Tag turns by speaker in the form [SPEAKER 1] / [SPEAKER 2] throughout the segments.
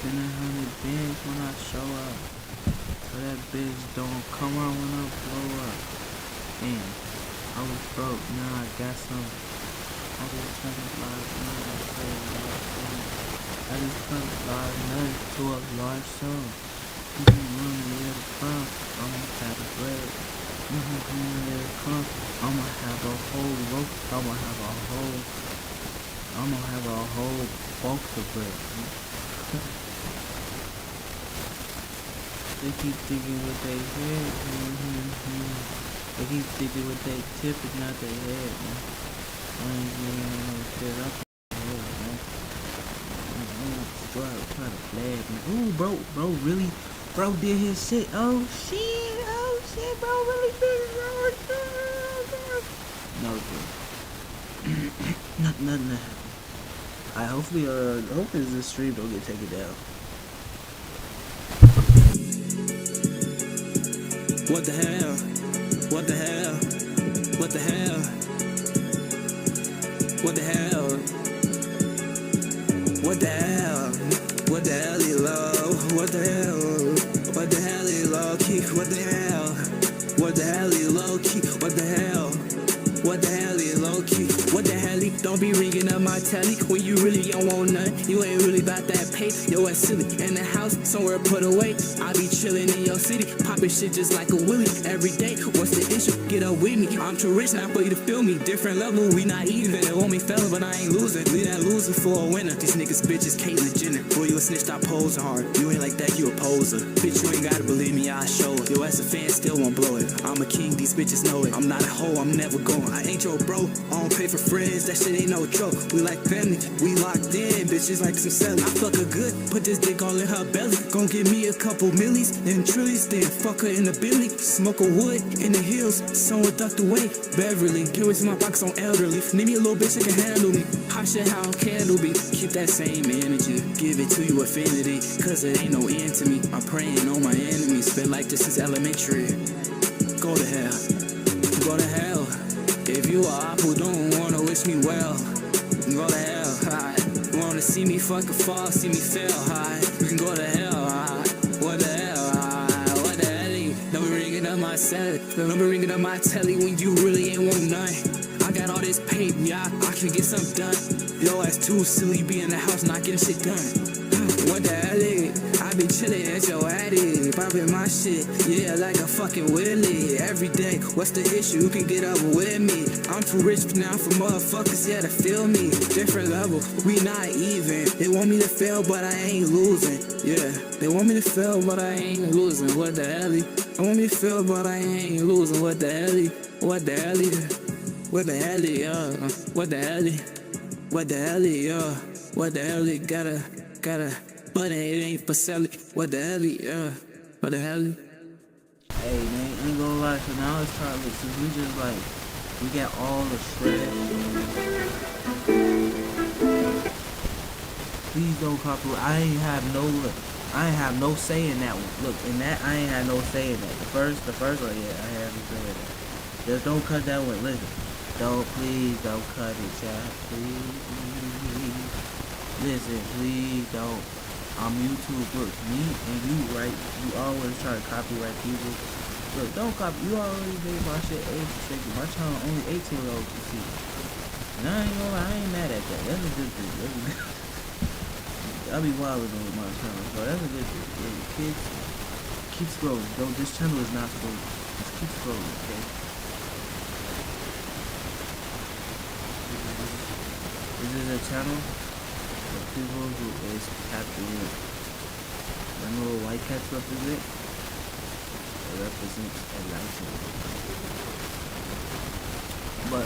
[SPEAKER 1] Spend 100 bands when I show up. So that bitch don't come around when I blow up. Damn, I was broke, now I got some. I just turned a lot of money. I just turned a lot of money to a large sum. You can run where to come, I'ma have a bread. You can come where to come, I'ma have a whole rope. I'ma have a whole box of bread. They keep thinking with their head. They keep thinking with their tip and not their head, man. I ain't getting no shit up in my head, man. I'm trying to blab, man. Ooh, bro really, bro did his shit. Oh shit, bro really did his shit. No, bro. Nothing happened. Hopefully this stream don't get taken down.
[SPEAKER 2] What the hell? What the hell? What the hell? What the hell? What the hell? What the hell is love? What the hell? What the hell is low key? What the hell? What the hell is low key? What the hell? What the hell is low key? What the hell? Don't be ringing up my telly when you really don't want none. You ain't really about that pay. Yo, ass silly in the house somewhere put away. I be chilling in your city, popping shit just like a willy every day. What's the issue? Get up with me. I'm too rich now for you to feel me. Different level, we not even. They want me fella, but I ain't losing. We not losing for a winner. These niggas bitches Caitlyn Jenner. Boy, you a snitch, stop posing hard. You ain't like that, you a poser. Bitch, you ain't gotta believe me, I'll show it. Yo, as a fan, still won't blow it. I'm a king, these bitches know it. I'm not a hoe, I'm never going. I ain't your bro. I don't pay for friends, that shit ain't no joke. We like family, we locked in, bitches like some selling. I fuck her good, put this dick all in her belly. Gon' give me a couple millies and trillies, then fuck her in the Billy. Smoke a wood in the hills, someone ducked away. Beverly, can't wait till my pockets on elderly. Need me a little bitch that can handle me. Hot shit, how candle be. Keep that same energy, give it to you affinity. Cause it ain't no end to me. I'm praying on my enemies, been like this since elementary. Go to hell, go to hell. If you a op who don't wanna wish me well, go to hell, hi. Wanna see me fucking fall, see me fail, hi. You can go to hell, hi. What the hell, hi. What the hell? Don't be ringing up my celly. Don't be ringing up my telly when you really ain't want none. I got all this paper, yeah, I can get something done. Yo, ass too silly, be in the house not getting shit done. What the hell is? I be chillin' at your attic, poppin' my shit, yeah, like a fucking willy. Every day, what's the issue? You can get up with me. I'm too rich now for motherfuckers, yeah, to feel me. Different level, we not even. They want me to fail, but I ain't losing. Yeah, they want me to fail, but I ain't losing. What the hell? They want me to fail, but I ain't losing. What the hell? What the hell? What the hell? What the hell? What the hell? What the hell? Gotta. But it ain't for selling. What the hell? What the hell?
[SPEAKER 1] Hey man, ain't gonna lie. So now it's time to, since we just like, we got all the shred. Please don't copy. I ain't have no say in that one. Look, in that I ain't had no say in that. The first one, yeah, I have no say in that. Just don't cut that one. Listen, please don't cut it, child. Please. Listen, please don't. I'm YouTube, look, me and you, right? You always try to copyright people. Look, don't copy. You already made my shit age restricted. My channel only 18-year-olds can see. And I ain't gonna lie, I ain't mad at that. That's a good thing. I'll be wilding on my channel, so that's a good thing. Yeah, kids, keep scrolling. Don't. This channel is not scrolling. Just keep scrolling, okay? This is a channel for people who is capturing that little white cats represent. It represents enlightenment. But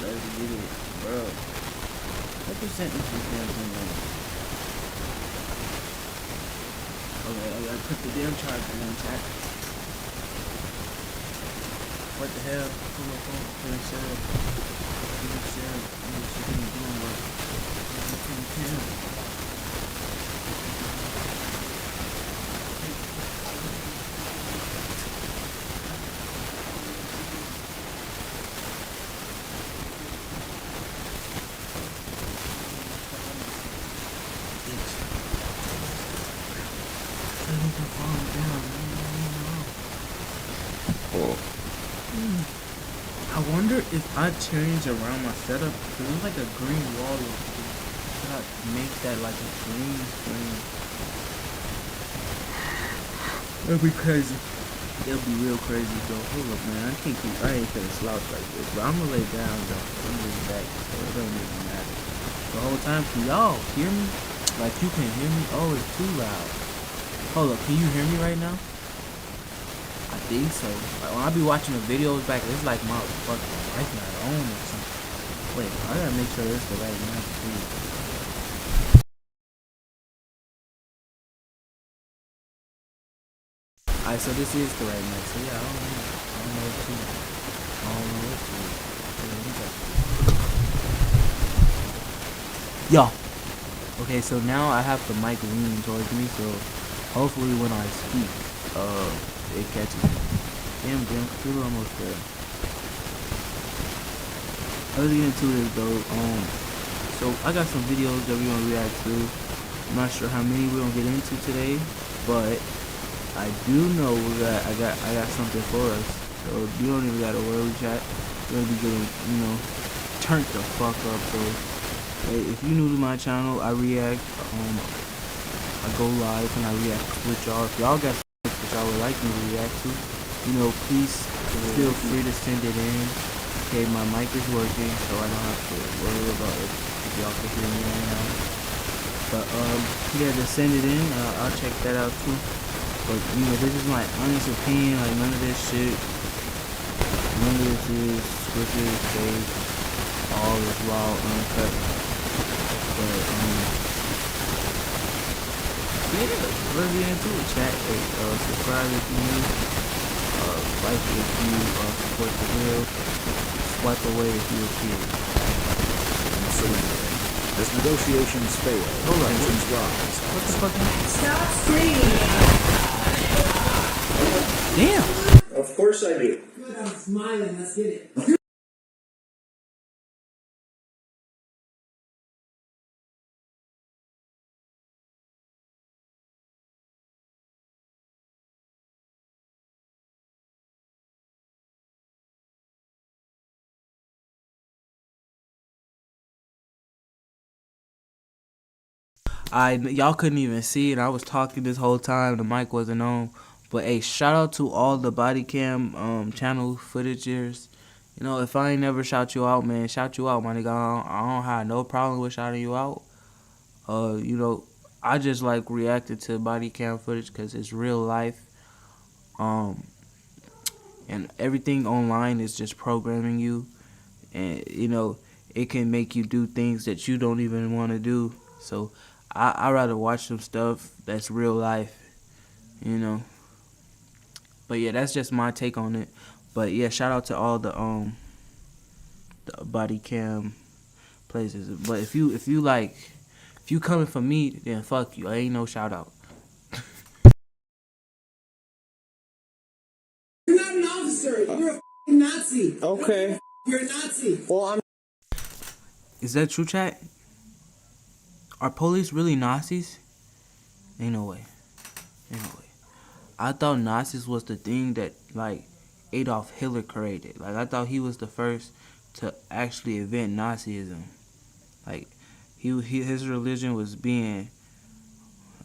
[SPEAKER 1] let's get it, bro. What percent is this damn thing on? Okay, I gotta put the damn charger in chat. What the hell? Pull my phone, finish it. wonder if I change around my setup, because it's like a green wall. Should I make that like a green screen? That'd be crazy. That'd be real crazy though. Hold up, man. I ain't finna slouch like this. But I'm gonna lay down though. I'm just back, so it don't even matter. The whole time, can y'all hear me? Like you can hear me? Oh, it's too loud. Hold up, can you hear me right now? I think so. Like when I be watching the videos back, it's like my fucking mic not on or something. Wait, I gotta make sure it's the right mic too. Alright, so this is the right mic. So yeah, I don't know what to do. I don't know what to do. Yo. Okay, so now I have the mic leaning towards me, so hopefully when I speak, it catches me. Damn, computer almost there. Let's get into this though. So I got some videos that we're gonna react to. I'm not sure how many we're gonna get into today, but I do know I got something for us. So you don't even gotta worry, chat. We're gonna be getting, turned the fuck up. So hey, if you're new to my channel, I react. I go live and I react with y'all. If y'all got something that y'all would like me to react to, please feel free to send it in. Okay, my mic is working, so I don't have to worry about if y'all can hear me right now. But yeah, just send it in. I'll check that out too. But this is my honest opinion. Like none of this shit, none of this is scripted, fake. All is raw, uncut. But yeah, let's get into it, chat. Hey, subscribe if you new. Like if you support the real. Swipe away if you a kid.
[SPEAKER 3] Surrendering. As negotiations fail, tensions rise.
[SPEAKER 1] What the fuck?
[SPEAKER 4] Stop screaming!
[SPEAKER 1] Damn!
[SPEAKER 5] Of course I do.
[SPEAKER 4] Good, I'm smiling, let's get it.
[SPEAKER 1] Y'all couldn't even see it. I was talking this whole time. The mic wasn't on. But hey, shout out to all the body cam channel footagers. If I ain't never shout you out, man, shout you out, my nigga. I don't have no problem with shouting you out. I just like reacting to body cam footage because it's real life. And everything online is just programming you, and it can make you do things that you don't even want to do. So I rather watch some stuff that's real life, But yeah, that's just my take on it. But yeah, shout out to all the body cam places. But if you coming for me, then fuck you. I ain't no shout out.
[SPEAKER 4] You're not an officer, you're a f***ing Nazi.
[SPEAKER 5] Okay.
[SPEAKER 4] You're a Nazi.
[SPEAKER 5] Well,
[SPEAKER 1] Is that true, chat? Are police really Nazis? Ain't no way. I thought Nazis was the thing that like Adolf Hitler created. Like I thought he was the first to actually invent Nazism. Like his religion was being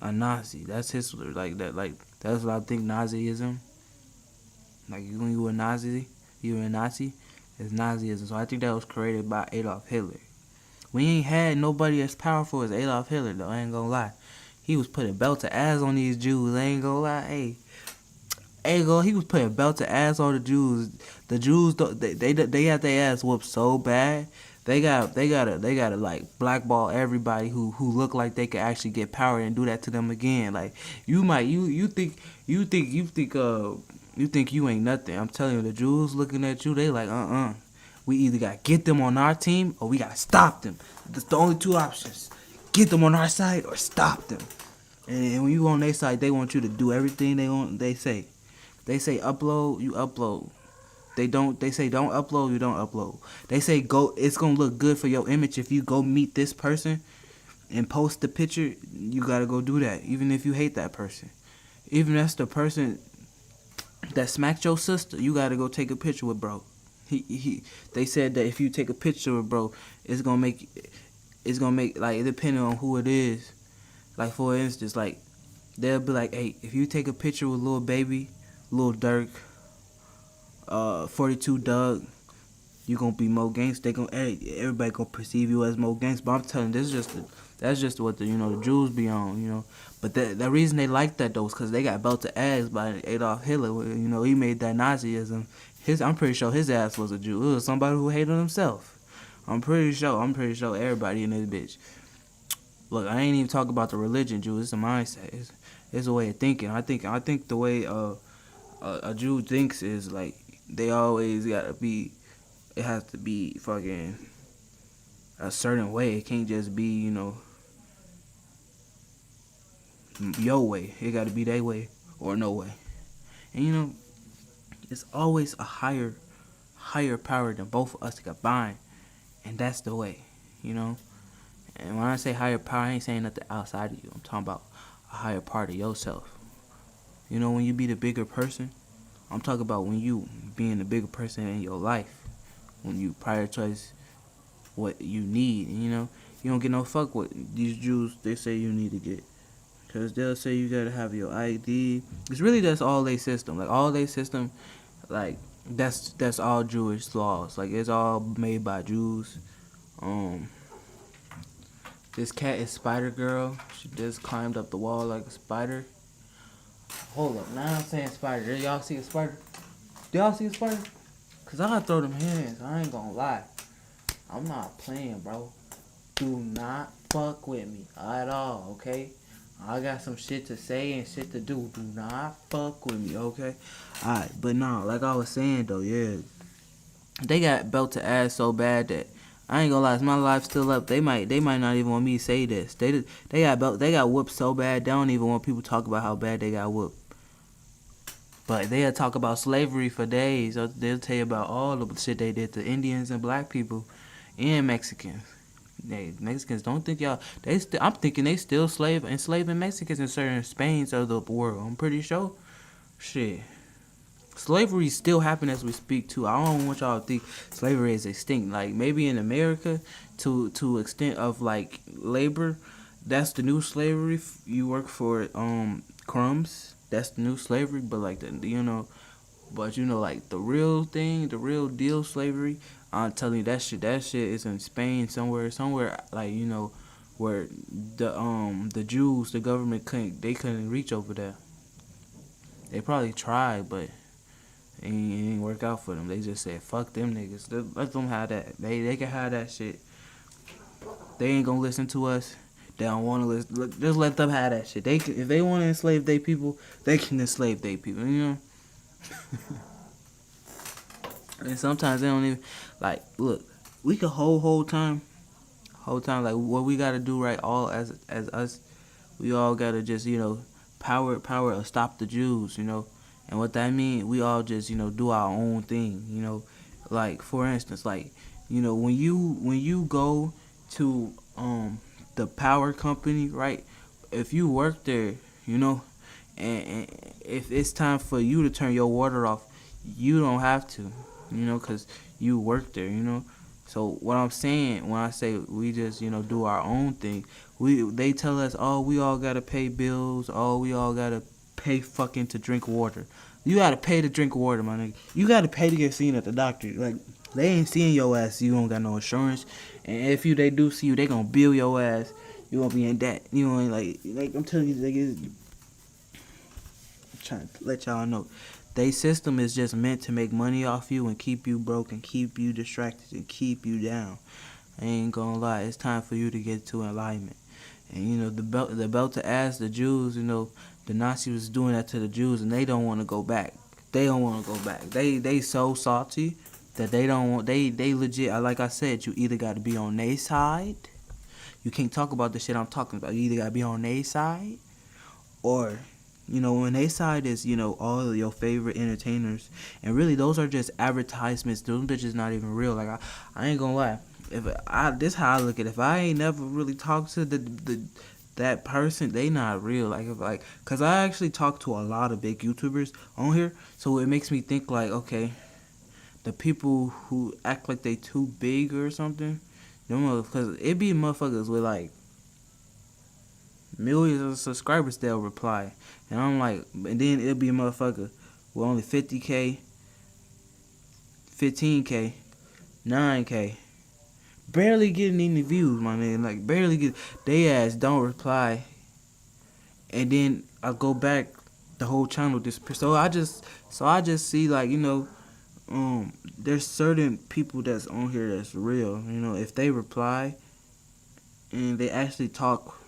[SPEAKER 1] a Nazi. That's his that's what I think Nazism. Like when you were a Nazi, it's Nazism. So I think that was created by Adolf Hitler. We ain't had nobody as powerful as Adolf Hitler though, I ain't gonna lie. He was putting belt to ass on these Jews, I ain't gonna lie. He was putting belt to ass on the Jews. The Jews, they got their ass whooped so bad. They gotta like blackball everybody who look like they could actually get power and do that to them again. Like you think you ain't nothing. I'm telling you, the Jews looking at you, they like we either gotta get them on our team or we gotta stop them. That's the only two options. Get them on our side or stop them. And when you on their side, they want you to do everything they say. They say upload, you upload. They say don't upload, you don't upload. They say go, it's gonna look good for your image if you go meet this person and post the picture, you gotta go do that, even if you hate that person. Even if that's the person that smacked your sister, you gotta go take a picture with bro. They said that if you take a picture of bro, it's gonna make like depending on who it is. Like for instance, like they'll be like, hey, if you take a picture with Lil Baby, Lil Durk, 42 Doug, you gonna be more gangsta. They gonna everybody gonna perceive you as more gangsta. But I'm telling you, that's just what the the Jews be on, But the reason they like that though is because they got belted ass by Adolf Hitler. He made that Nazism. I'm pretty sure his ass was a Jew. It was somebody who hated himself. I'm pretty sure everybody in this bitch. Look, I ain't even talking about the religion, Jew. It's a mindset. It's a way of thinking. I think the way a Jew thinks is like they always gotta be. It has to be fucking a certain way. It can't just be your way. It gotta be their way or no way. And it's always a higher power than both of us combined, and that's the way. And when I say higher power, I ain't saying nothing outside of you. I'm talking about a higher part of yourself. When you be the bigger person, I'm talking about when you being the bigger person in your life. When you prioritize what you need, and you don't get no fuck what these Jews they say you need to get. Because they'll say you gotta have your ID. It's really that's all they system. Like all they system, like that's all Jewish laws. Like it's all made by Jews. This cat is Spider Girl. She just climbed up the wall like a spider. Hold up, now I'm saying spider. Did y'all see a spider? Do y'all see a spider? Cause I gotta throw them hands. I ain't gonna lie. I'm not playing, bro. Do not fuck with me at all, okay? I got some shit to say and shit to do. Do not fuck with me, okay? Alright, but no, like I was saying though, yeah. They got belted ass so bad that I ain't gonna lie, is my life still up? They might not even want me to say this. They got whooped so bad they don't even want people to talk about how bad they got whooped. But they'll talk about slavery for days. They'll tell you about all the shit they did to Indians and black people and Mexicans. Mexicans don't think y'all. I'm thinking they still enslaving Mexicans in certain Spains of the world. I'm pretty sure. Shit. Slavery still happening as we speak too. I don't want y'all to think slavery is extinct. Like maybe in America, to extent of like labor, that's the new slavery. You work for crumbs. That's the new slavery. But like like the real thing, the real deal slavery. I'm telling you that shit is in Spain somewhere like where the Jews, the government couldn't reach over there. They probably tried, but it ain't work out for them. They just said, fuck them niggas. Let them have that. They can have that shit. They ain't gonna listen to us. They don't want to listen. Just let them have that shit. If they want to enslave their people, they can enslave their people, And sometimes they don't even, like, look, we could whole time, like, what we gotta do, right, all as us, we all gotta just, power or stop the Jews, And what that means, we all just, do our own thing, Like, for instance, like, when you go to the power company, right? If you work there, and if it's time for you to turn your water off, you don't have to, because you work there, So what I'm saying when I say we just, do our own thing, they tell us, oh, we all gotta pay bills, oh, we all gotta pay fucking to drink water. You gotta pay to drink water, my nigga. You gotta pay to get seen at the doctor. Like, they ain't seeing your ass. You don't got no insurance. And if they do see you, they gonna bill your ass. You gonna be in debt. Like I'm telling you, I'm trying to let y'all know. They system is just meant to make money off you and keep you broke and keep you distracted and keep you down. I ain't gonna lie. It's time for you to get to enlightenment. And the belt to ass the Jews, the Nazis was doing that to the Jews, and they don't want to go back. They don't want to go back. They so salty that they don't want. They legit. Like I said, you either got to be on their side. You can't talk about the shit I'm talking about. You either got to be on their side, or when their side is all of your favorite entertainers, and really those are just advertisements. Those bitches not even real. Like I ain't gonna lie. This how I look at it. If I ain't never really talked to that person, they not real. Cause I actually talk to a lot of big YouTubers on here, so it makes me think like, okay, the people who act like they too big or something, because it be motherfuckers with like millions of subscribers they'll reply, and I'm like, and then it'll be a motherfucker with only 50K, 15K, 9K, barely getting any views, my man, like barely get. They ass don't reply, and then I go back, the whole channel disappears. So I just see like there's certain people that's on here that's real. If they reply and they actually talk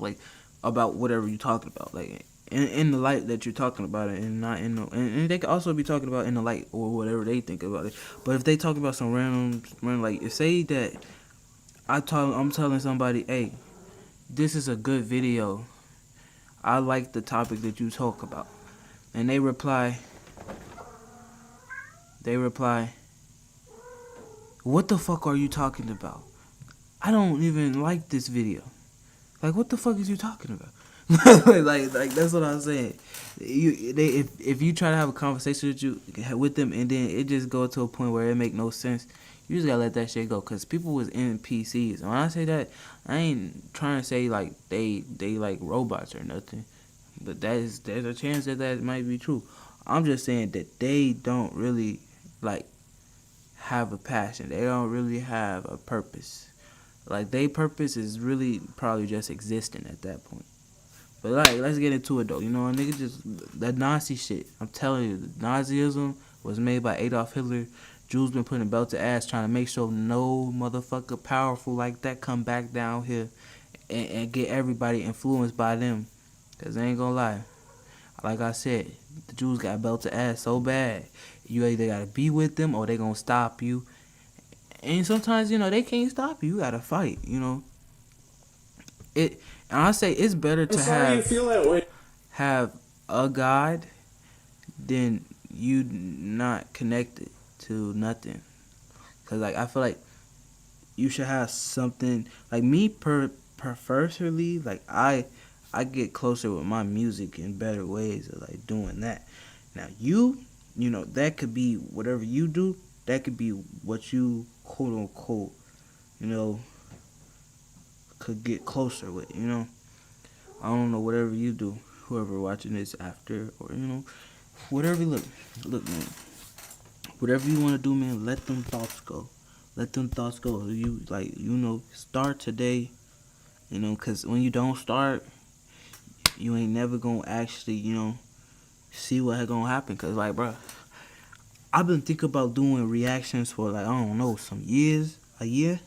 [SPEAKER 1] like about whatever you're talking about, like in the light that you're talking about it, and not in the, and they could also be talking about in the light or whatever they think about it. But if they talk about some random like, if say that I'm telling somebody, hey, this is a good video, I like the topic that you talk about, and they reply, what the fuck are you talking about? I don't even like this video. Like, what the fuck is you talking about? like that's what I'm saying. If you try to have a conversation with them, and then it just go to a point where it make no sense, you just gotta let that shit go. Cause people was NPCs. And when I say that, I ain't trying to say like they like robots or nothing, but there's a chance that might be true. I'm just saying that they don't really like have a passion. They don't really have a purpose. Like, their purpose is really probably just existing at that point. But, like, let's get into it, though. Nigga, just that Nazi shit. I'm telling you, Nazism was made by Adolf Hitler. Jews been putting belt to ass trying to make sure no motherfucker powerful like that come back down here and get everybody influenced by them. Because I ain't gonna lie. Like I said, the Jews got belt to ass so bad. You either gotta be with them or they gonna stop you. And sometimes, they can't stop you. You gotta fight, And I say it's better to have a God than you not connected to nothing. Cause like I feel like you should have something. Like me personally, like I get closer with my music in better ways of like doing that. Now that could be whatever you do. That could be what you quote unquote, could get closer with, I don't know, whatever you do, whoever watching this after, or, whatever, look, man, whatever you want to do, man, let them thoughts go. Let them thoughts go. You, start today, because when you don't start, you ain't never going to actually, see what going to happen, because, like, bro, I've been thinking about doing reactions for, like, I don't know, some years, a year.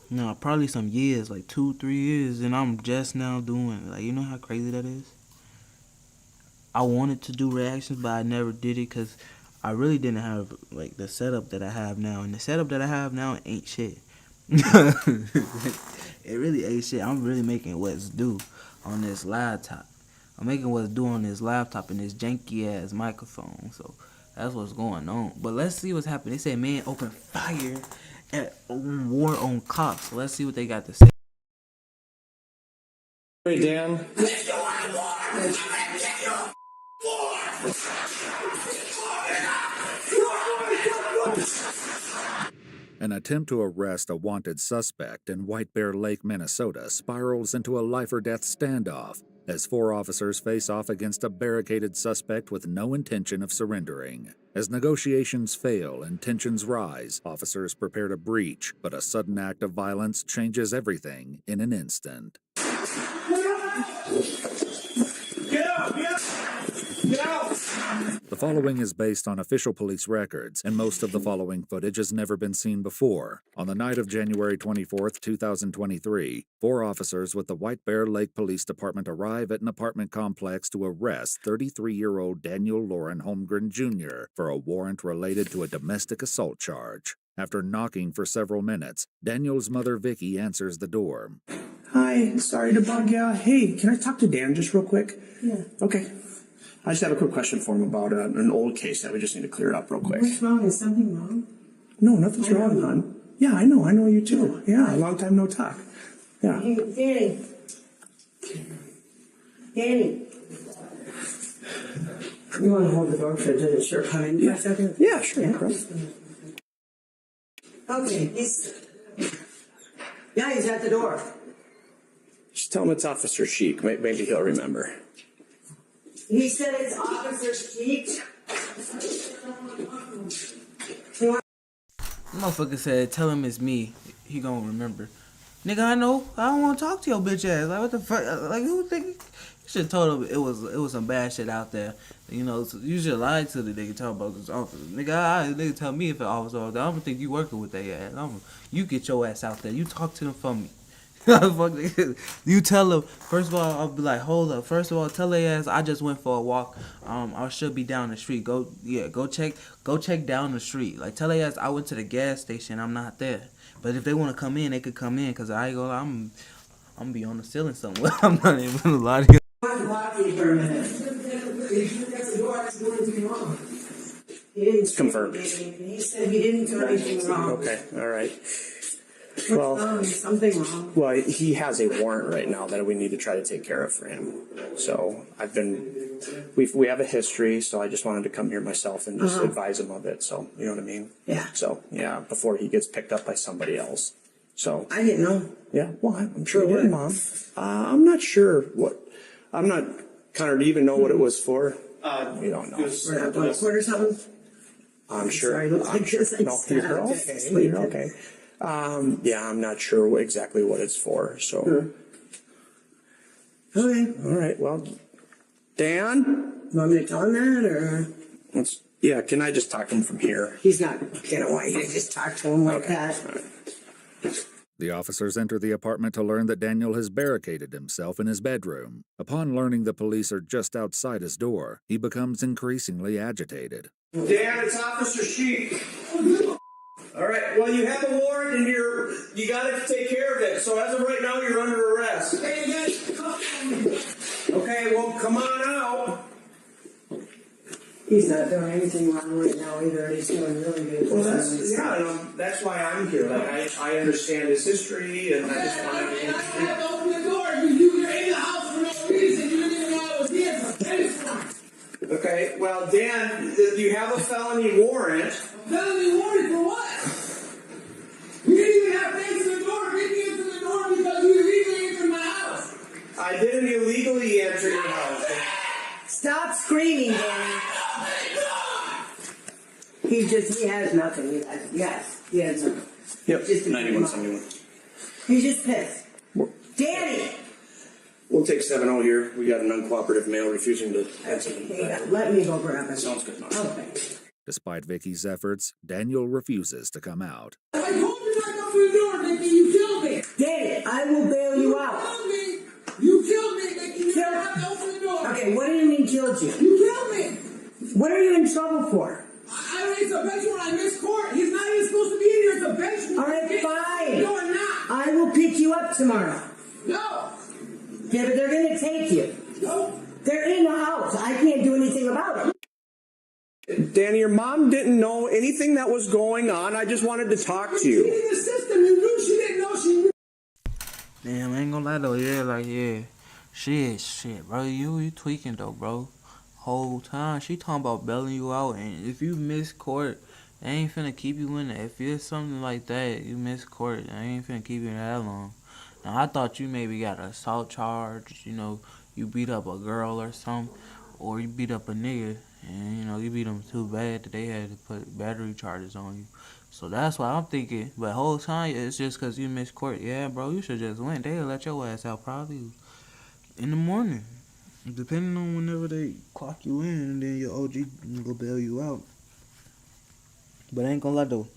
[SPEAKER 1] No, probably some years, like 2-3 years, and I'm just now doing it. Like, you know how crazy that is? I wanted to do reactions, but I never did it because I really didn't have, like, the setup that I have now. And the setup that I have now ain't shit. It really ain't shit. I'm really making what's due on this laptop. I'm making what's due on this laptop and this janky-ass microphone, so that's what's going on. But let's see what's happening. They say, man, open fire at war on cops. So let's see what they got to say.
[SPEAKER 5] Hey, Dan.
[SPEAKER 3] An attempt to arrest a wanted suspect in White Bear Lake, Minnesota spirals into a life-or-death standoff as 4 officers face off against a barricaded suspect with no intention of surrendering. As negotiations fail and tensions rise, officers prepare to breach, but a sudden act of violence changes everything in an instant.
[SPEAKER 5] Get out! Get out! Get out!
[SPEAKER 3] The following is based on official police records, and most of the following footage has never been seen before. On the night of January 24th, 2023, 4 officers with the White Bear Lake Police Department arrive at an apartment complex to arrest 33-year-old Daniel Lauren Holmgren Jr. for a warrant related to a domestic assault charge. After knocking for several minutes, Daniel's mother, Vicky, answers the door.
[SPEAKER 6] Hi, sorry to bug you. Hey, can I talk to Dan just real quick?
[SPEAKER 4] Yeah.
[SPEAKER 6] Okay. I just have a quick question for him about an old case that we just need to clear up real quick.
[SPEAKER 4] What's wrong? Is something wrong?
[SPEAKER 6] No, nothing's wrong, hon. Yeah, I know you too. Yeah, a long time no talk. Yeah.
[SPEAKER 4] Hey, Danny. Danny. You want to hold the door for the shirt come in for a second?
[SPEAKER 6] Yeah, sure. No problem.
[SPEAKER 4] Okay, he's at the door.
[SPEAKER 6] Just tell him it's Officer Sheik. Maybe he'll remember.
[SPEAKER 4] He said it's Officer Sheik.
[SPEAKER 1] Motherfucker said, tell him it's me. He gonna remember. Nigga, I know. I don't want to talk to your bitch ass. Like, what the fuck? Like, who think? You should have told him it was some bad shit out there. You know, so you should lie to the nigga talking about this officer. Nigga tell me if an officer out there. I don't think you working with that ass. You get your ass out there. You talk to them for me. You tell them. First of all, I'll be like, hold up. First of all, tell their ass I just went for a walk. I should be down the street. Go check down the street. Like, tell their ass I went to the gas station. I'm not there. But if they want to come in, they could come in. Cause I ain't gonna lie, I'm gonna be on the ceiling somewhere. I'm not even gonna lie to you.
[SPEAKER 6] Confirmed.
[SPEAKER 4] He said he didn't do anything wrong.
[SPEAKER 6] Okay, all right.
[SPEAKER 4] Something wrong.
[SPEAKER 6] Well, he has a warrant right now that we need to try to take care of for him. So we have a history, so I just wanted to come here myself and just advise him of it. So, you know what I mean?
[SPEAKER 4] Yeah.
[SPEAKER 6] So, yeah, before he gets picked up by somebody else. So.
[SPEAKER 4] I didn't know.
[SPEAKER 6] Yeah, well, I'm sure he did, Mom. I'm not sure I'm not kind of even know what it was for. You don't know.
[SPEAKER 4] We're not going court or something?
[SPEAKER 6] I'm sure.
[SPEAKER 4] Sorry, look like this.
[SPEAKER 6] No, you're okay. You're okay. Yeah, I'm not sure exactly what it's for, so.
[SPEAKER 4] Okay.
[SPEAKER 6] All right, well, Dan?
[SPEAKER 4] You want me to tell him that, or?
[SPEAKER 6] Yeah, can I just talk to him from here?
[SPEAKER 4] He's not gonna want you to just talk to him like that.
[SPEAKER 6] All right.
[SPEAKER 3] The officers enter the apartment to learn that Daniel has barricaded himself in his bedroom. Upon learning the police are just outside his door, he becomes increasingly agitated.
[SPEAKER 5] Dan, it's Officer Sheik. All right, well, you have a warrant and you got to take care of it. So as of right now, you're under arrest. Okay, well, come on out.
[SPEAKER 4] He's not doing anything wrong right now either. He's doing really good.
[SPEAKER 5] Well, that's why I'm here. Like, I understand his history, and I just want
[SPEAKER 4] I have to open the door. You're in the house for no reason. You didn't even know I was here. For
[SPEAKER 5] Okay, well, Dan, you have a felony warrant.
[SPEAKER 4] felony warrant for what? You didn't even have things in the door. Get me into the door because you illegally entered my house.
[SPEAKER 5] I didn't illegally enter your house.
[SPEAKER 4] Stop screaming, Danny. He has nothing. Yes, he has nothing.
[SPEAKER 6] Yep,
[SPEAKER 4] Just
[SPEAKER 6] 9171.
[SPEAKER 4] He's just pissed. Danny!
[SPEAKER 6] We'll take 7-0 here. We got an uncooperative male refusing to answer.
[SPEAKER 4] Let me go grab him.
[SPEAKER 6] Sounds good, Mom.
[SPEAKER 4] Okay.
[SPEAKER 3] Despite Vicky's efforts, Daniel refuses to come out.
[SPEAKER 4] I told you not to open the door, Mickey. You killed me. Danny, I will bail you out. You killed me, Mickey. You don't have to open the door. Okay, what do you mean killed you? You killed me. What are you in trouble for? It's a bench warrant. I missed court. He's not even supposed to be in here. It's a bench warrant. All right, fine. No, I'm not. I will pick you up tomorrow. No. Yeah, but they're going to take you. No. They're in the house. I can't do anything about it.
[SPEAKER 6] Danny, your mom didn't know anything that was going on. I just wanted to talk to you.
[SPEAKER 4] She's in the system. You knew she didn't know she knew.
[SPEAKER 1] Damn, I ain't gonna lie though, yeah. Shit, bro. You tweaking though, bro. Whole time she talking about bailing you out, and if you miss court, they ain't finna keep you in there. If it's something like that, you miss court, they ain't finna keep you in that long. Now I thought you maybe got an assault charge, you beat up a girl or something, or you beat up a nigga, and you beat them too bad that they had to put battery charges on you. So that's why I'm thinking, but whole time it's just cause you missed court. Yeah, bro, you should just went. They'll let your ass out probably in the morning. Depending on whenever they clock you in, and then your OG go bail you out. But I ain't gonna lie though.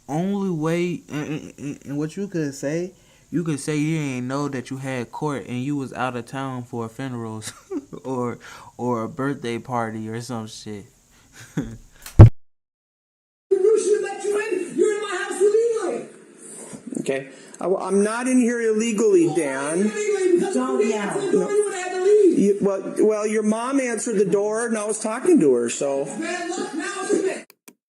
[SPEAKER 1] Only way, and what you could say you ain't know that you had court and you was out of town for funerals or a birthday party or some shit.
[SPEAKER 6] Okay. I'm not in here illegally, Dan.
[SPEAKER 4] Don't yell.
[SPEAKER 6] Well, your mom answered the door and I was talking to her, so.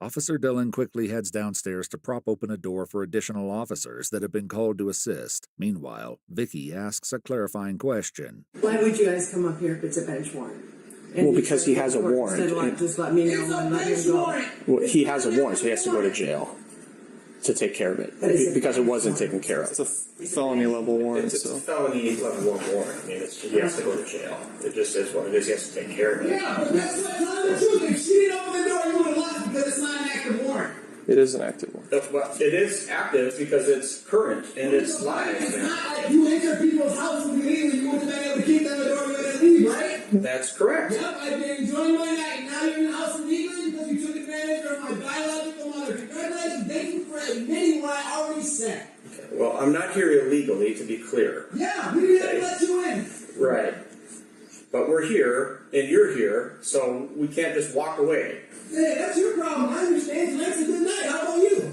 [SPEAKER 3] Officer Dillon quickly heads downstairs to prop open a door for additional officers that have been called to assist. Meanwhile, Vicky asks a clarifying question.
[SPEAKER 4] Why would you guys come up here if it's a bench warrant?
[SPEAKER 6] Well, because he has a warrant.
[SPEAKER 4] Said, like, just let me know and let him go.
[SPEAKER 6] Well, he has a warrant, so he has to go to jail to take care of it because it wasn't taken care of.
[SPEAKER 7] It's a felony level warrant.
[SPEAKER 6] It's
[SPEAKER 7] So
[SPEAKER 6] a felony level 1 warrant. I mean, he has to go to jail. It just is what it is. He has to take care of it.
[SPEAKER 5] Yeah, but that's what, tell the truth. If she didn't open the door, you would have left because it's not an active warrant.
[SPEAKER 7] it is an active one.
[SPEAKER 6] Well, it is active because it's current and it's live.
[SPEAKER 5] It's not like you enter people's houses illegally, you wouldn't have been able to keep them the door, you would have leave, right?
[SPEAKER 6] That's correct.
[SPEAKER 5] Yep, I've been enjoying my night. Now you're in the house illegally because you took advantage of my biological mother. Congratulations, thank you for admitting what I already said.
[SPEAKER 6] Well, I'm not here illegally, to be clear.
[SPEAKER 5] Yeah, we didn't have to let you in.
[SPEAKER 6] Right. But we're here, and you're here, so we can't just walk away.
[SPEAKER 5] Hey, that's your problem. I understand. Tonight's a good night. How about you?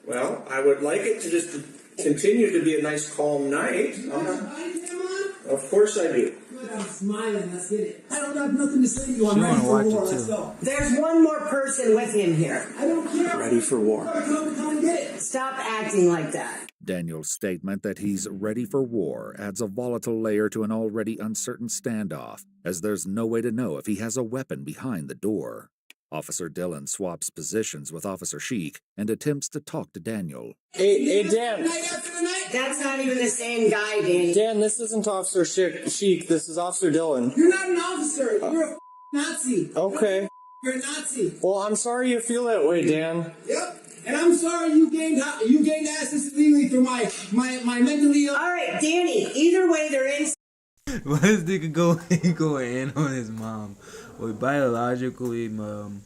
[SPEAKER 6] Well, I would like it to just continue to be a nice, calm night.
[SPEAKER 5] You got your body cam on?
[SPEAKER 6] Of course I do.
[SPEAKER 5] Good, I'm smiling. Let's get it. I don't have nothing to say to you. I'm
[SPEAKER 1] She
[SPEAKER 5] ready
[SPEAKER 1] wanna
[SPEAKER 5] for
[SPEAKER 1] watch
[SPEAKER 5] war.
[SPEAKER 1] it,
[SPEAKER 5] Let's
[SPEAKER 1] too.
[SPEAKER 5] go.
[SPEAKER 4] There's one more person with him here.
[SPEAKER 5] I don't care.
[SPEAKER 6] Ready for war.
[SPEAKER 5] Come and get it.
[SPEAKER 4] Stop acting like that.
[SPEAKER 3] Daniel's statement that he's ready for war adds a volatile layer to an already uncertain standoff, as there's no way to know if he has a weapon behind the door. Officer Dillon swaps positions with Officer Sheik and attempts to talk to Daniel.
[SPEAKER 7] Hey, Dan.
[SPEAKER 5] Night after night.
[SPEAKER 4] That's not even the same guy, Danny.
[SPEAKER 7] Dan, this isn't Officer Sheik. This is Officer Dillon.
[SPEAKER 5] You're not an officer. You're a Nazi.
[SPEAKER 7] Okay.
[SPEAKER 5] You're a Nazi.
[SPEAKER 7] Well, I'm sorry you feel that way, Dan.
[SPEAKER 5] Yep. And I'm sorry you gained access illegally through my mentally ill.
[SPEAKER 4] All right, Danny. Either way, they're in.
[SPEAKER 1] Why this nigga going in on his mom? Well, biologically mom.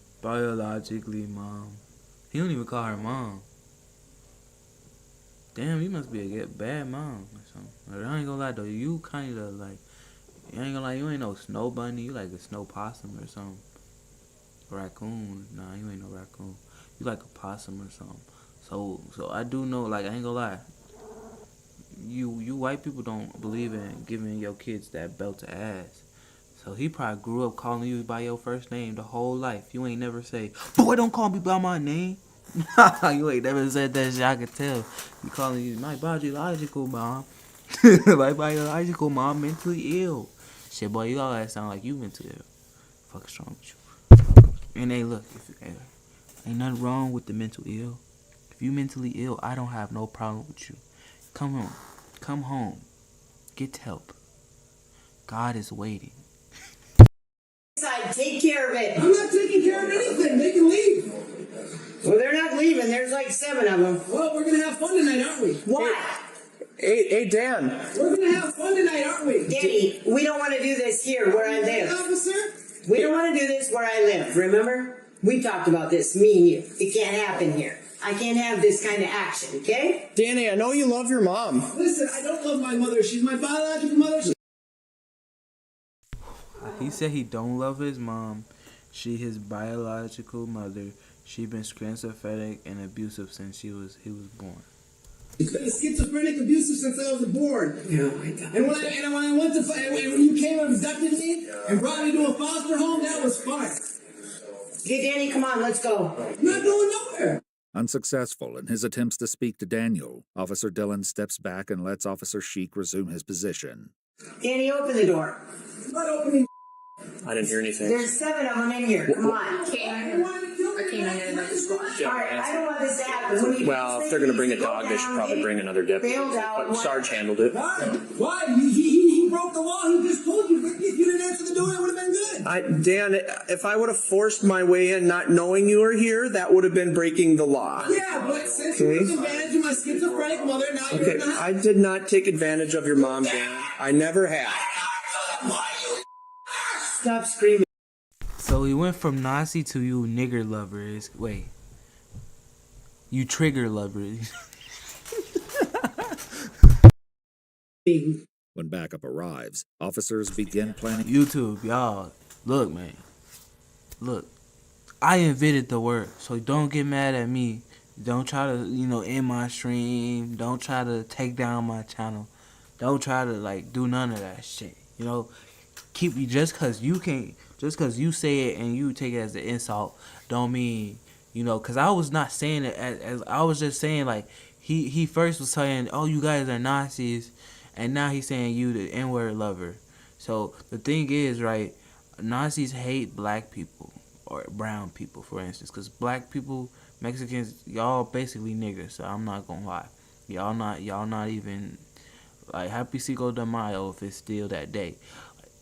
[SPEAKER 1] He don't even call her mom. Damn, you must be a bad mom or something. I ain't gonna lie though, you kinda like, you ain't gonna lie, you ain't no snow bunny, you like a snow possum or something. Raccoon, nah, you ain't no raccoon. You like a possum or something. So I do know, like, I ain't gonna lie. You white people don't believe in giving your kids that belt to ass. So he probably grew up calling you by your first name the whole life. You ain't never say, boy, don't call me by my name. You ain't never said that shit, I could tell. You calling you my biological mom. My biological mom mentally ill. Shit, boy, you all that sound like you mentally ill. Fuck's wrong with you? And hey, look, ain't nothing wrong with the mental ill. If you mentally ill, I don't have no problem with you. Come home, get help. God is waiting.
[SPEAKER 4] Take care of it.
[SPEAKER 5] I'm not taking care of anything. They can leave.
[SPEAKER 4] Well, they're not leaving. There's like 7 of them.
[SPEAKER 5] Well, we're gonna have fun tonight, aren't we?
[SPEAKER 4] What?
[SPEAKER 7] Hey, Dan.
[SPEAKER 5] We're gonna have fun tonight, aren't we?
[SPEAKER 4] Danny, we don't want to do this here where I live.
[SPEAKER 5] Officer?
[SPEAKER 4] We don't want to do this where I live, remember? We talked about this, me and you. It can't happen here. I can't have this kind of action, okay?
[SPEAKER 7] Danny, I know you love your mom.
[SPEAKER 5] Listen, I don't love my mother. She's my biological mother.
[SPEAKER 1] He said he don't love his mom. She his biological mother. She been schizophrenic and abusive since he was born.
[SPEAKER 5] She's been schizophrenic, abusive since I was born.
[SPEAKER 4] Oh my God.
[SPEAKER 5] And when I went to, when you came and abducted me and brought me to a foster home, that was fun.
[SPEAKER 4] Okay, Danny, come on, let's go.
[SPEAKER 5] I'm not going nowhere.
[SPEAKER 3] Unsuccessful in his attempts to speak to Daniel, Officer Dillon steps back and lets Officer Sheik resume his position.
[SPEAKER 4] Danny, open the door.
[SPEAKER 5] I'm not opening.
[SPEAKER 6] I didn't hear anything.
[SPEAKER 4] There's 7 of them in here. Come on.
[SPEAKER 5] I wanted to kill me.
[SPEAKER 4] All right, I don't want this to happen.
[SPEAKER 6] Well, if they're going to bring a dog, they should probably bring another deputy.
[SPEAKER 4] Bailed out.
[SPEAKER 6] But Sarge handled it.
[SPEAKER 5] Why? He broke the law. He just told you. If you didn't answer the door, it would have been good.
[SPEAKER 7] Dan, if I would have forced my way in not knowing you were here, that would have been breaking the law.
[SPEAKER 5] Yeah, but since you took advantage of my schizophrenic mother, now you're
[SPEAKER 7] Okay,
[SPEAKER 5] in the house.
[SPEAKER 7] I did not take advantage of your mom, Dan. I never have.
[SPEAKER 4] Stop screaming.
[SPEAKER 1] So he went from Nazi to you nigger lovers. Wait. You trigger lovers.
[SPEAKER 3] When backup arrives, officers begin planning.
[SPEAKER 1] YouTube, y'all. Look, man. Look. I invented the word, so don't get mad at me. Don't try to, end my stream. Don't try to take down my channel. Don't try to, do none of that shit. Keep you just cause you say it and you take it as an insult, don't mean, cause I was not saying it as I was just saying, he first was saying, oh, you guys are Nazis, and now he's saying you the N-word lover. So the thing is, right, Nazis hate black people or brown people, for instance, because black people, Mexicans, y'all basically niggers. So I'm not gonna lie, y'all not even like Happy Cinco de Mayo if it's still that day.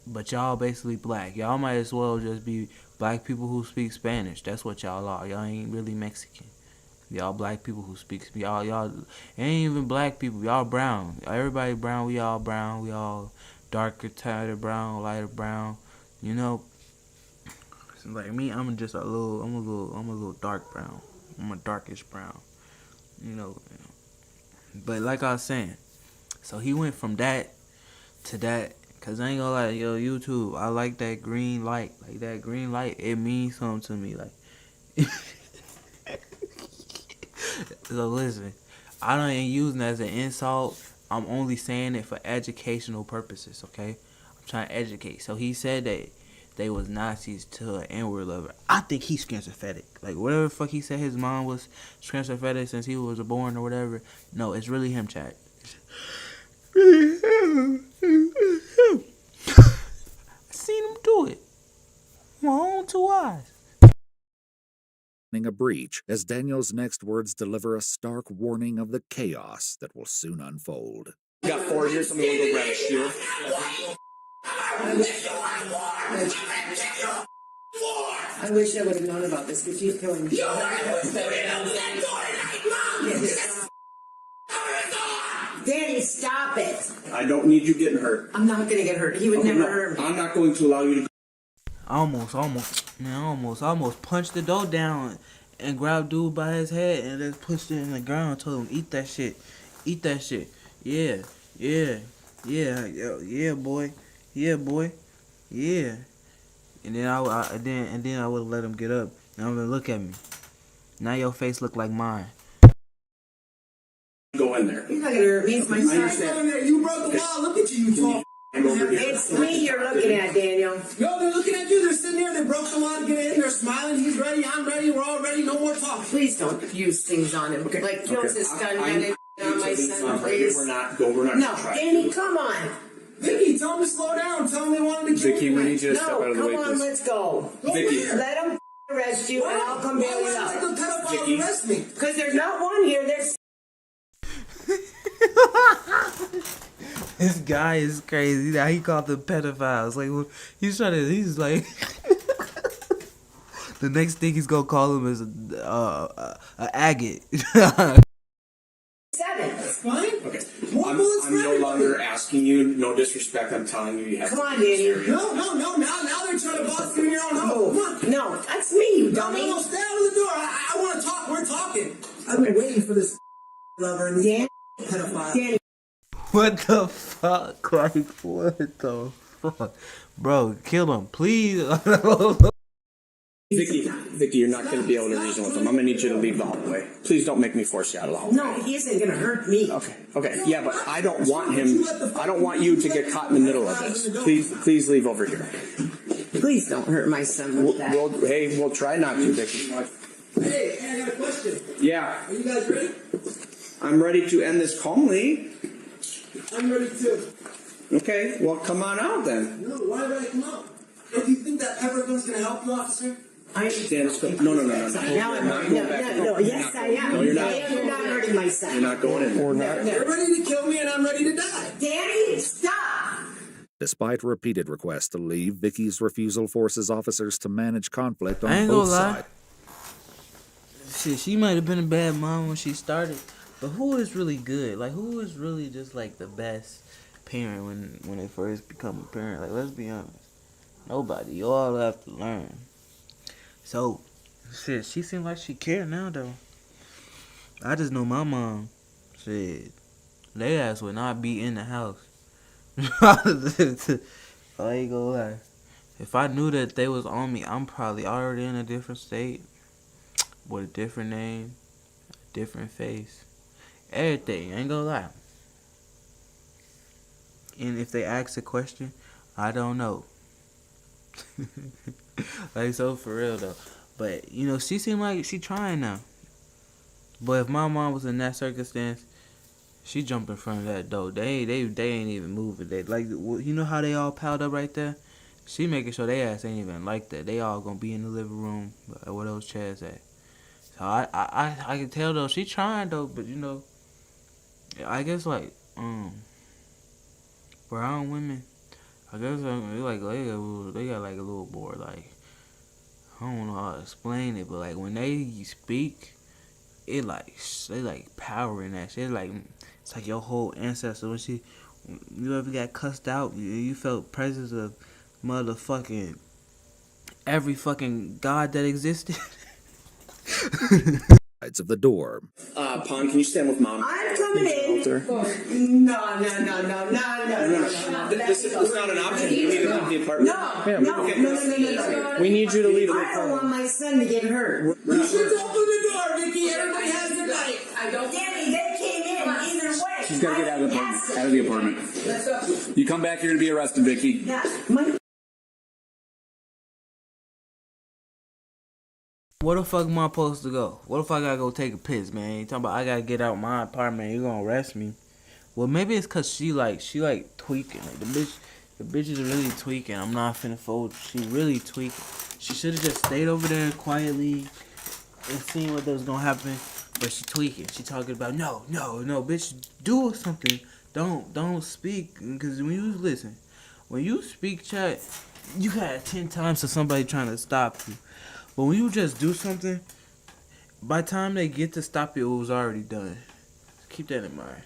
[SPEAKER 1] But y'all basically black. Y'all might as well just be black people who speak Spanish. That's what y'all are. Y'all ain't really Mexican. Y'all black people who speak y'all ain't even black people. Y'all brown. Everybody brown. We all brown. We all darker, tighter brown, lighter brown. You know, like me, I'm a little dark brown. I'm a darkish brown. You know, but like I was saying, so he went from that to that. Cause I ain't gonna lie, yo, YouTube, I like that green light. Like that green light, it means something to me. Like, so listen, I don't ain't using it as an insult. I'm only saying it for educational purposes, okay? I'm trying to educate. So he said that they was Nazis to an N-word lover. I think he's schizophrenic. Like, whatever the fuck he said his mom was schizophrenic since he was born or whatever. No, it's really him, chat. I seen him do it. My own two eyes.
[SPEAKER 3] A breach as Daniel's next words deliver a stark warning of the chaos that will soon unfold.
[SPEAKER 6] You got 4 here, somebody want to go grab a shield?
[SPEAKER 4] I wish I would have known about this because she's killing me. Danny, stop it.
[SPEAKER 6] I don't need you getting hurt.
[SPEAKER 4] I'm not going to get hurt. He would never hurt me.
[SPEAKER 6] I'm not going to allow you to.
[SPEAKER 1] I almost punched the door down and grabbed dude by his head and just pushed it in the ground and told him, eat that shit. Yeah, boy. Yeah. And then I would have let him get up. Now I'm gonna look at me. Now your face look like mine.
[SPEAKER 6] Go in there.
[SPEAKER 4] He's not going to hurt me. It's my son.
[SPEAKER 5] You broke the law. Look at you, you tall.
[SPEAKER 4] It's me you're looking at, Daniel.
[SPEAKER 5] Yo, they're looking at you. They're sitting there. They broke the law to get in. They're smiling. He's ready. I'm ready. We're all ready. No more talk.
[SPEAKER 4] Please don't use things on him.
[SPEAKER 6] Okay.
[SPEAKER 4] Like kills his gun
[SPEAKER 6] I
[SPEAKER 4] on my son, please.
[SPEAKER 6] We're not going to
[SPEAKER 4] No,
[SPEAKER 6] try.
[SPEAKER 4] Danny, come on.
[SPEAKER 5] Vicky, tell them to slow down. Tell them they wanted to kill
[SPEAKER 6] Vicky,
[SPEAKER 5] you.
[SPEAKER 6] we need you to step
[SPEAKER 4] No,
[SPEAKER 6] out of the
[SPEAKER 4] come
[SPEAKER 6] way,
[SPEAKER 4] on,
[SPEAKER 6] please.
[SPEAKER 4] let's go.
[SPEAKER 6] Vicky.
[SPEAKER 4] Let him arrest you and I'll come bail you
[SPEAKER 5] Why
[SPEAKER 4] out.
[SPEAKER 5] would the pedophile
[SPEAKER 6] Vicky.
[SPEAKER 5] arrest me?
[SPEAKER 4] Because there's not one here. There's
[SPEAKER 1] This guy is crazy. Now he called them pedophiles. Like he's like the next thing he's gonna call him is a agate.
[SPEAKER 4] 7.
[SPEAKER 5] That's fine.
[SPEAKER 6] Okay.
[SPEAKER 5] More bullets
[SPEAKER 6] I'm
[SPEAKER 5] for
[SPEAKER 6] no
[SPEAKER 5] everybody.
[SPEAKER 6] longer asking you. No disrespect. I'm telling you. You have
[SPEAKER 4] Come
[SPEAKER 6] to
[SPEAKER 4] on,
[SPEAKER 6] leave this
[SPEAKER 4] Danny.
[SPEAKER 6] area.
[SPEAKER 5] No. Now they're trying to boss you in your own home. Come on.
[SPEAKER 4] No, that's me, you dummy.
[SPEAKER 5] No, stay out of the door. I want to talk. We're talking. I've been waiting for this lover and
[SPEAKER 4] Danny,
[SPEAKER 5] pedophile.
[SPEAKER 4] Danny,
[SPEAKER 1] What the fuck? Like what the fuck? Bro, kill him, please.
[SPEAKER 6] Vicky, you're not going to be able to reason with him. I'm going to need you to leave the hallway. Please don't make me force you out of the hallway.
[SPEAKER 4] no, he isn't going to hurt me.
[SPEAKER 6] Okay. Yeah, but I don't want him. I don't want you to get caught in the middle of this. Please leave over here.
[SPEAKER 4] Please don't hurt my son with that.
[SPEAKER 6] We'll try not to, Vicky.
[SPEAKER 5] Hey, I got a question.
[SPEAKER 6] Yeah,
[SPEAKER 5] Are you guys ready?
[SPEAKER 6] I'm ready to end this calmly.
[SPEAKER 5] I'm ready too.
[SPEAKER 6] Okay, well, come on out then.
[SPEAKER 5] No, why would I come out? Do you think that pepper gun's gonna help you, officer?
[SPEAKER 4] I
[SPEAKER 6] Dan, let's go. No.
[SPEAKER 4] No, yes, I am.
[SPEAKER 6] No, you're not.
[SPEAKER 4] You're not hurting my son.
[SPEAKER 6] You're not going in there.
[SPEAKER 5] You're ready to kill me and I'm ready to die.
[SPEAKER 4] Danny, stop!
[SPEAKER 3] Despite repeated requests to leave, Vicky's refusal forces officers to manage conflict
[SPEAKER 1] I
[SPEAKER 3] on
[SPEAKER 1] ain't
[SPEAKER 3] both
[SPEAKER 1] gonna lie.
[SPEAKER 3] sides.
[SPEAKER 1] Shit, she might have been a bad mom when she started, but who is really good? Like, who is really just like the best parent when they first become a parent? Like, let's be honest, nobody. You all have to learn. So, shit, she seems like she care now though. I just know my mom. Shit, they ass would not be in the house. I ain't gonna lie. If I knew that they was on me, I'm probably already in a different state. With a different name, a different face, everything. I ain't gonna lie. And if they ask a question, I don't know. Like, so for real though. But you know, she seemed like she trying now. But if my mom was in that circumstance, she jumped in front of that door. They ain't even moving. They like, you know how they all piled up right there. She making sure they ass ain't even like that. They all gonna be in the living room where those chairs at. So I can tell though she trying though, but you know, I guess like brown women, I guess they got like a little more like, I don't know how to explain it, but like when they speak, it like they like power in that shit. It's like your whole ancestor. When you ever got cussed out, you felt presence of motherfucking every fucking god that existed.
[SPEAKER 3] Sides of the door.
[SPEAKER 7] Pon, can you stand with Mom?
[SPEAKER 4] I'm coming in. No.
[SPEAKER 7] This is not an option. You need to leave the apartment.
[SPEAKER 4] No.
[SPEAKER 6] We need you to leave the
[SPEAKER 4] I don't want my son to get hurt.
[SPEAKER 5] You should open the door, Vicky. Everybody has their night.
[SPEAKER 4] I don't. Danny, they came in either way.
[SPEAKER 8] She's got to get out of the apartment.
[SPEAKER 5] Let's go.
[SPEAKER 8] You come back, you're going to be arrested, Vicky.
[SPEAKER 4] Yeah, my
[SPEAKER 1] Where the fuck am I supposed to go? What if I gotta go take a piss, man? You talking about I gotta get out my apartment? You gonna arrest me? Well, maybe it's cause she tweaking. Like the bitch is really tweaking. I'm not finna fold. She really tweaking. She should have just stayed over there quietly and seen what was gonna happen. But she tweaking. She talking about no, bitch, do something. Don't speak. Cause when you speak, chat, you got 10 times to somebody trying to stop you. But when you just do something, by the time they get to stop you, it was already done. Keep that in mind.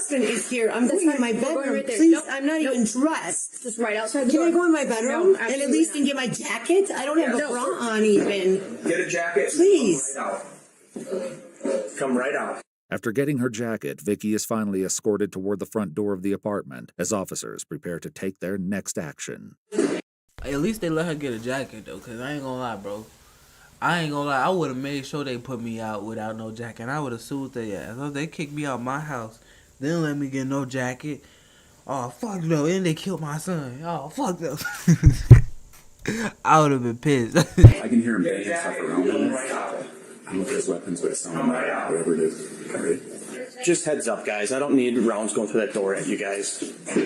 [SPEAKER 4] husband is here. I'm going to my bedroom.
[SPEAKER 9] Right there.
[SPEAKER 4] Please,
[SPEAKER 9] Nope.
[SPEAKER 4] I'm not even dressed.
[SPEAKER 9] Just right outside the
[SPEAKER 4] Can
[SPEAKER 9] door.
[SPEAKER 4] I go in my bedroom
[SPEAKER 9] No,
[SPEAKER 4] and at least
[SPEAKER 9] absolutely
[SPEAKER 4] get my jacket? I don't have a
[SPEAKER 9] No.
[SPEAKER 4] bra on even.
[SPEAKER 7] Get a jacket.
[SPEAKER 4] Please.
[SPEAKER 7] Come right out.
[SPEAKER 3] After getting her jacket, Vicky is finally escorted toward the front door of the apartment as officers prepare to take their next action.
[SPEAKER 1] At least they let her get a jacket, though, because I ain't gonna lie, bro. I would have made sure they put me out without no jacket. I would have sued their ass. If they kicked me out my house, they didn't let me get no jacket. Oh, fuck no. And they killed my son. Oh, fuck no. I would have been pissed.
[SPEAKER 8] I can hear him banging stuff around him. I don't know if there's weapons, but it sounds like whatever it is. All right.
[SPEAKER 6] Just heads up, guys. I don't need rounds going through that door at you guys.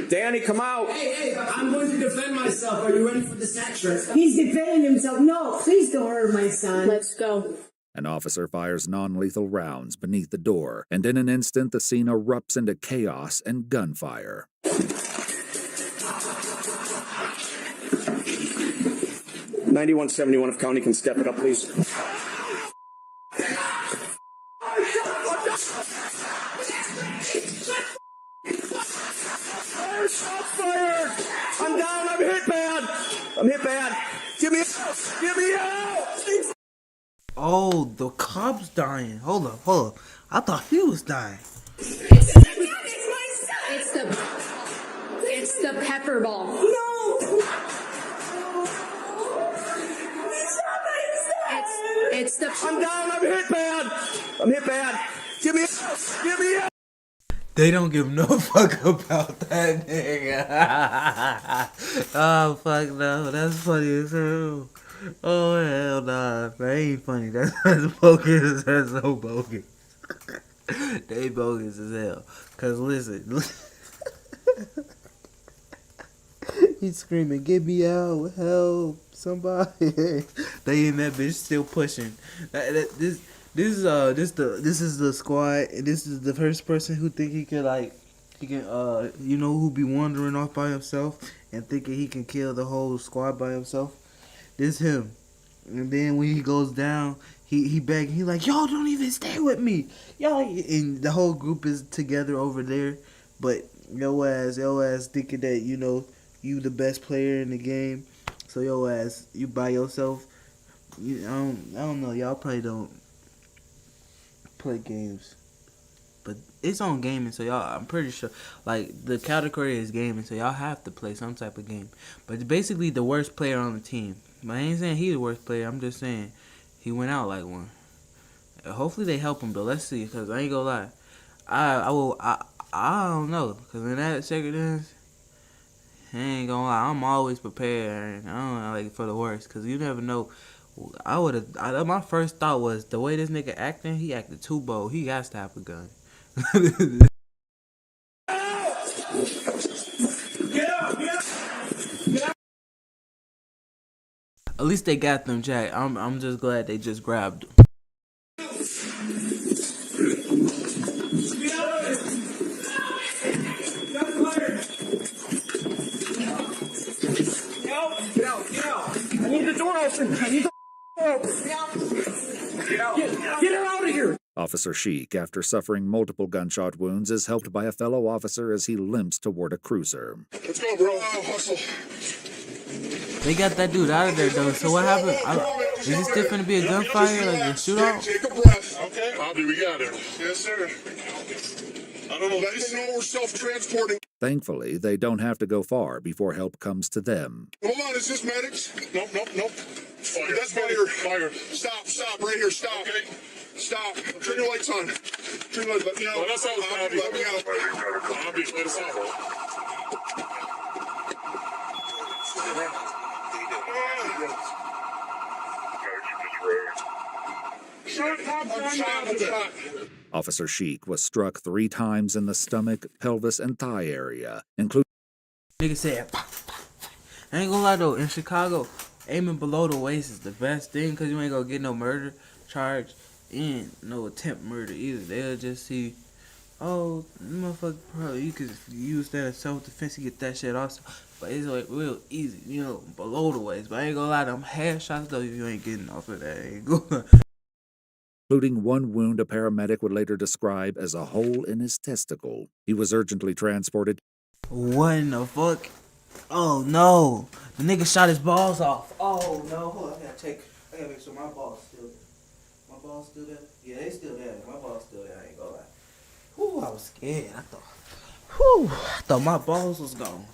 [SPEAKER 6] Danny, come out.
[SPEAKER 5] Hey, I'm going to defend myself. Are you ready for this action?
[SPEAKER 4] He's defending himself. No, please don't hurt my son.
[SPEAKER 9] Let's go.
[SPEAKER 3] An officer fires non-lethal rounds beneath the door, and in an instant the scene erupts into chaos and gunfire.
[SPEAKER 6] 9171, if county can step it up, please. Fire! I'm down. I'm hit bad. Get me out!
[SPEAKER 1] Oh, the cop's dying. Hold up. I thought he was dying.
[SPEAKER 9] It's the pepper ball.
[SPEAKER 4] No.
[SPEAKER 9] It's the.
[SPEAKER 6] I'm down. I'm hit bad. Get me out!
[SPEAKER 1] They don't give no fuck about that nigga. Oh, fuck no. That's funny as hell. Oh, hell nah. That ain't funny. That's bogus. That's so bogus. They bogus as hell. Cause listen. He's screaming, "Get me out. Help. Somebody." They in that bitch still pushing. This is the squad, and this is the first person who think he can who be wandering off by himself and thinking he can kill the whole squad by himself. This him. And then when he goes down, he begging, he like, "Y'all don't even stay with me. Y'all," and the whole group is together over there, but your ass thinking that, you the best player in the game. So your ass, you by yourself. I don't know, y'all probably don't play games, but it's on gaming, so y'all, I'm pretty sure, like, the category is gaming, so y'all have to play some type of game. But it's basically the worst player on the team. But I ain't saying he the worst player, I'm just saying he went out like one. Hopefully they help him though. Let's see, because I ain't gonna lie, I don't know, because in that circumstance, I ain't gonna lie, I'm always prepared. I don't know, like, for the worst, because you never know. My first thought was, the way this nigga acting, he acted too bold. He got to have a gun.
[SPEAKER 5] Get up!
[SPEAKER 1] At least they got them, Jack. I'm just glad they just grabbed them.
[SPEAKER 7] I need the door open. I need the open. Get her out of here.
[SPEAKER 3] Officer Sheik, after suffering multiple gunshot wounds, is helped by a fellow officer as he limps toward a cruiser.
[SPEAKER 8] Let's go, bro. Hustle.
[SPEAKER 1] They got that dude out of there, though. So what happened? Is this still gonna be a gunfire, like a shootout?
[SPEAKER 8] Take a breath. Okay. Bobby, we got it. Yes, sir. I don't know. Let us know we're self-transporting.
[SPEAKER 3] Thankfully, they don't have to go far before help comes to them.
[SPEAKER 8] Hold on, is this medics? Nope. Fire. That's fire. Stop, right here, stop. Okay. Stop. Turn your lights on. Turn your lights, let me out. Well, that's how Bobby. Let me out. Bobby, let us out.
[SPEAKER 3] Officer Sheik was struck 3 times in the stomach, pelvis, and thigh area, including...
[SPEAKER 1] Nigga said, I ain't gonna lie though, in Chicago, aiming below the waist is the best thing, because you ain't gonna get no murder charge and no attempt murder either. They'll just see, oh, motherfucker, probably you could use that as self-defense to get that shit also. But it's like real easy, you know, below the waist. But I ain't gonna lie, them headshots though, you ain't getting off of that. Ain't gonna.
[SPEAKER 3] Including one wound a paramedic would later describe as a hole in his testicle. He was urgently transported.
[SPEAKER 1] What in the fuck? Oh no, the nigga shot his balls off. Oh no, hold on, I gotta make sure my balls still there. My balls still there? Yeah, they still there. My balls still there, I ain't gonna lie. Whew, I was scared. I thought my balls was gone.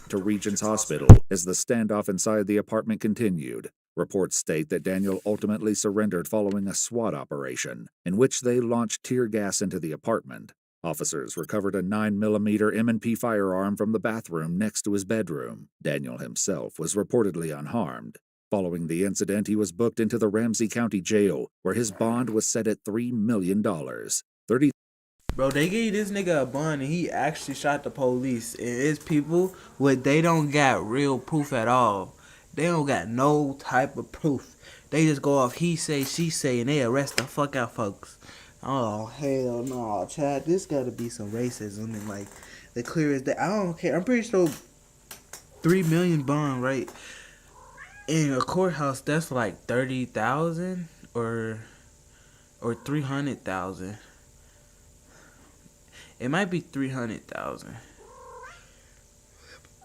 [SPEAKER 3] To Regents Hospital as the standoff inside the apartment continued. Reports state that Daniel ultimately surrendered following a SWAT operation, in which they launched tear gas into the apartment. Officers recovered a 9mm M&P firearm from the bathroom next to his bedroom. Daniel himself was reportedly unharmed. Following the incident, he was booked into the Ramsey County Jail, where his bond was set at $3 million.
[SPEAKER 1] Bro, they gave this nigga a bond and he actually shot the police. And it's people they don't got real proof at all. They don't got no type of proof. They just go off he say, she say, and they arrest the fuck out folks. Oh, hell no, Chad. This gotta be some racism and like the clearest that I don't care. I'm pretty sure $3 million bond, right? In a courthouse, that's like 30,000 or 300,000. It might be 300,000.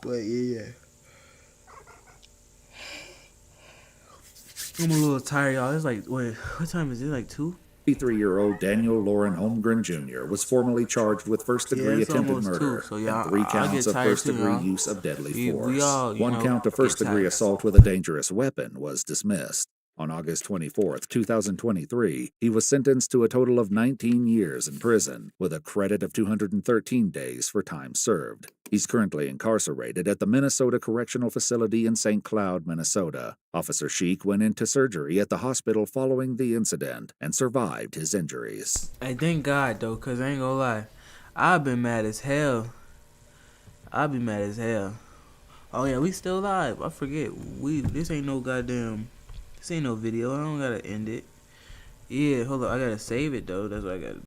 [SPEAKER 1] But yeah. I'm a little tired, y'all. It's like, wait, what time is it? Like 2?
[SPEAKER 3] 53-year-old Daniel Lauren Holmgren Jr. was formally charged with first-degree attempted murder and 3 counts of first-degree use of deadly force. One count of first-degree assault with a dangerous weapon was dismissed. On August 24, 2023, he was sentenced to a total of 19 years in prison, with a credit of 213 days for time served. He's currently incarcerated at the Minnesota Correctional Facility in St. Cloud, Minnesota. Officer Sheik went into surgery at the hospital following the incident and survived his injuries.
[SPEAKER 1] Hey, thank God, though, because I ain't gonna lie. I've been mad as hell. I'll be mad as hell. Oh, yeah, we still live. I forget. This ain't no goddamn... This ain't no video. I don't gotta end it. Yeah, hold up. I gotta save it, though. That's what I gotta do.